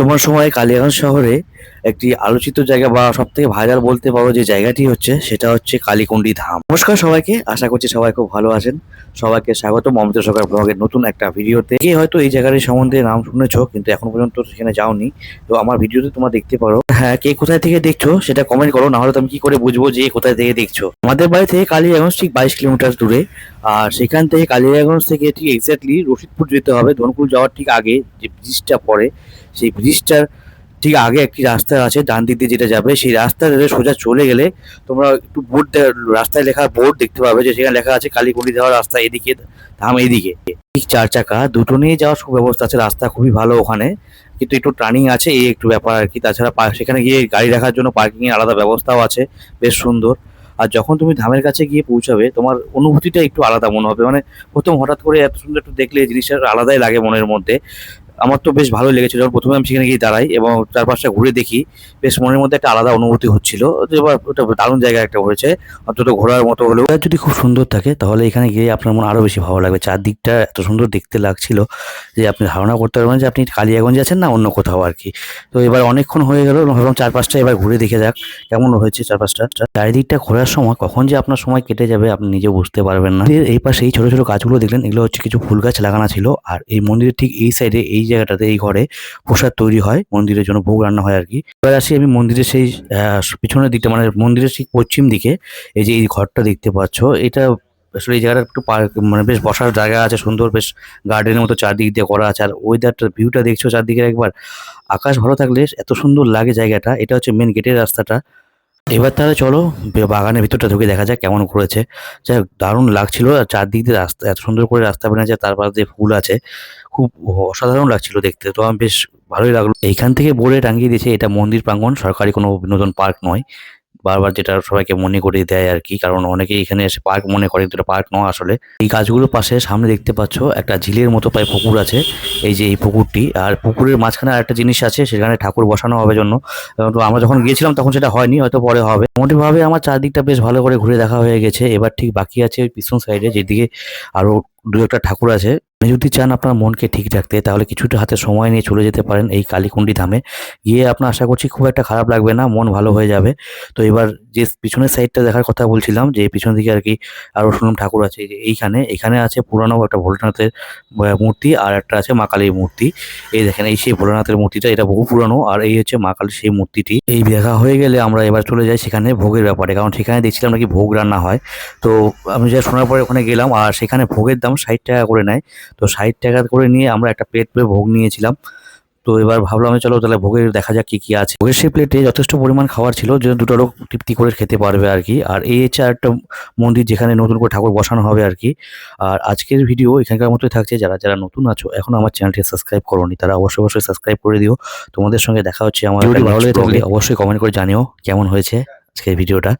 বর্তমান সময়ে কালিয়াগঞ্জ শহরে একটি আলোচিত জায়গা বা সবথেকে ভাইরাল বলতে পারো যে জায়গাটি হচ্ছে সেটা হচ্ছে কালীকুণ্ডী ধাম। নমস্কার সবাইকে, আশা করছি সবাই খুব ভালো আছেন। সবাইকে স্বাগত মমতা সরকার ব্লগের নতুন একটা ভিডিওতে। কে হয়তো এই জায়গাটির সম্বন্ধে নাম শুনেছো কিন্তু এখন পর্যন্ত সেখানে যাওনি, তো আমার ভিডিওতে তোমরা দেখতে পারো। হ্যাঁ, কে কোথায় থেকে দেখছো সেটা কমেন্ট করো, না হলে তো আমি কি করে বুঝবো যে কোথায় থেকে দেখছো। আমাদের বাড়ি থেকে কালিয়াগঞ্জ ঠিক 22 কিলোমিটার দূরে, আর সেখান থেকে কালিয়াগঞ্জ থেকে ঠিক এক্স্যাক্টলি রশিদপুর যেতে হবে। ধনকুল যাওয়ার ঠিক আগে যে ব্রিজটা পড়ে, সেই ব্রিজটার ঠিক আগে একটি রাস্তা আছে ডান দিক দিয়ে যেটা যাবে, সেই রাস্তা ধরে সোজা চলে গেলে তোমরা একটু রাস্তায় লেখা বোর্ড দেখতে পাবে, যে সেখানে লেখা আছে কালীকুণ্ডী যাওয়ার রাস্তা এদিকে, ধাম এদিকে। ঠিক 4 চাকা দুটো নিয়ে যাওয়ার সুব্যবস্থা আছে, রাস্তা খুবই ভালো ওখানে, কিন্তু একটু টার্নিং আছে এই একটু ব্যাপার আর কি। তাছাড়া সেখানে গিয়ে গাড়ি রাখার জন্য পার্কিং এর আলাদা ব্যবস্থাও আছে, বেশ সুন্দর। আর যখন তুমি ধামের কাছে গিয়ে পৌঁছাবে তোমার অনুভূতিটা একটু আলাদা মনে হবে, মানে প্রথম হঠাৎ করে এত সুন্দর একটু দেখলে জিনিসটা আলাদাই লাগে মনের মধ্যে। আমার তো বেশ ভালোই লেগেছিল যখন প্রথমে আমি সেখানে গিয়ে দাঁড়াই এবং চারপাশটা ঘুরে দেখি, বেশ মনের মধ্যে একটা আলাদা অনুভূতি হচ্ছিল যে এবার ওটা দারুণ জায়গা একটা হয়েছে, অন্তত ঘোরার মতো হলেও। আর যদি খুব সুন্দর থাকে তাহলে এখানে গিয়ে আপনার মন আরো বেশি ভালো লাগবে। চারদিকটা এত সুন্দর দেখতে লাগছিল যে আপনি ধারণা করতে পারবেন যে আপনি কালিয়াগঞ্জে আছেন না অন্য কোথাও আর কি। তো এবার অনেকক্ষণ হয়ে গেল এবং চারপাশটা এবার ঘুরে দেখে যাক কেমন হয়েছে চারপাশটা। চারিদিকটা ঘোরার সময় কখন যে আপনার সময় কেটে যাবে আপনি নিজে বুঝতে পারবেন না। এই পাশে এই ছোট ছোট গাছগুলো দেখলেন, এগুলো হচ্ছে কিছু ফুল গাছ লাগানো ছিল। আর এই মন্দিরের ঠিক এই সাইডে এই জায়গাটাতে এই ঘরে প্রসাদ তৈরি হয়, মন্দিরের জন্য ভোগ রান্না হয় আর কি। এবার আসি আমি মন্দিরের সেই পিছনের দিকটা, মানে মন্দিরের ঠিক পশ্চিম দিকে এই যে এই ঘরটা দেখতে পাচ্ছ, এটা আসলে এই জায়গাটা একটু পার্ক, মানে বেশ বসার জায়গা আছে সুন্দর, বেশ গার্ডেনের মতো চারদিক দিয়ে করা আছে। আর ওয়েদারটা ভিউটা দেখছো চারদিকে একবার, আকাশ ভালো থাকলে এত সুন্দর লাগে জায়গাটা। এটা হচ্ছে মেন গেটের রাস্তাটা। এবার তাহলে চলো বাগানের ভিতরটা ঢুকে দেখা যাক কেমন করেছে। যাই হোক, দারুণ লাগছিল। আর চারদিক দিয়ে রাস্তা এত সুন্দর করে রাস্তা বানিয়েছে, তার পাশ দিয়ে ফুল আছে, খুব অসাধারণ লাগছিল দেখতে। তো আমার বেশ ভালোই লাগলো। এইখান থেকে বোর্ডে টাঙিয়ে দিয়েছে এটা মন্দির প্রাঙ্গণ, সরকারি কোনো বিনোদন পার্ক নয়। বারবার যেটা সবাইকে মনে করিয়ে দেয় আর কি, কারণ অনেকেই এখানে এসে পার্ক মনে করে, কিন্তু এটা পার্ক নয় আসলে। এই গাছগুলোর পাশে সামনে দেখতে পাচ্ছ একটা ঝিলের মতো প্রায় পুকুর আছে, এই যে এই পুকুরটি। আর পুকুরের মাঝখানে আরেকটা জিনিস আছে, সেখানে ঠাকুর বসানো হবে জন্য। তো আমরা যখন গিয়েছিলাম তখন সেটা হয়নি, হয়তো পরে হবে। মোটামুটিভাবে আমার চারদিকটা বেশ ভালো করে ঘুরে দেখা হয়ে গেছে। এবার ঠিক বাকি আছে ওই পিছন সাইডে, যেদিকে আরো দু একটা ঠাকুর আছে। আপনি যদি চান আপনার মনকে ঠিক রাখতে তাহলে কিছুটা হাতে সময় নিয়ে চলে যেতে পারেন এই কালীকুণ্ডী ধামে। গিয়ে আপনার আশা করছি খুব একটা খারাপ লাগবে না, মন ভালো হয়ে যাবে। তো এবার যে পিছনের সাইডটা দেখার কথা বলছিলাম, যে পিছন দিকে আর কি আরো শুনলাম ঠাকুর আছে, এই যে এখানে আছে পুরানো একটা ভোলেনাথের মূর্তি, আর একটা আছে মা কালীর মূর্তি। এই দেখেন, এই সেই ভোলেনাথের মূর্তিটা, এটা বহু পুরানো, আর এই হচ্ছে মা কালীর সেই মূর্তিটি। এই দেখা হয়ে গেলে আমরা এবার চলে যাই সেখানে ভোগের ব্যাপারে, কারণ সেখানে দেখছিলাম নাকি ভোগ রান্না হয়। তো আমি যা শোনার পরে ওখানে গেলাম, আর সেখানে ভোগের দাম 60 টাকা করে নেয়। তো 60 টাকা করে নিয়ে আমরা একটা প্লেট করে ভোগ নিয়েছিলাম। তো এবার ভাবলাম চলো তাহলে ভোগের দেখা যাক কি কি আছে। ভোগের সেই প্লেটে যথেষ্ট পরিমাণ খাবার ছিল, যে দুটো লোক তৃপ্তি করে খেতে পারবে আর কি। আর এই হচ্ছে একটা মন্দির যেখানে নতুন করে ঠাকুর বসানো হবে আর কি। আর আজকের ভিডিও এখানকার মতোই থাকছে। যারা যারা নতুন আছো এখন আমার চ্যানেলটি সাবস্ক্রাইব করোনি, তারা অবশ্যই সাবস্ক্রাইব করে দিও। তোমাদের সঙ্গে দেখা হচ্ছে আমার। ভালো লাগলে অবশ্যই কমেন্ট করে জানিও কেমন হয়েছে আজকের ভিডিওটা।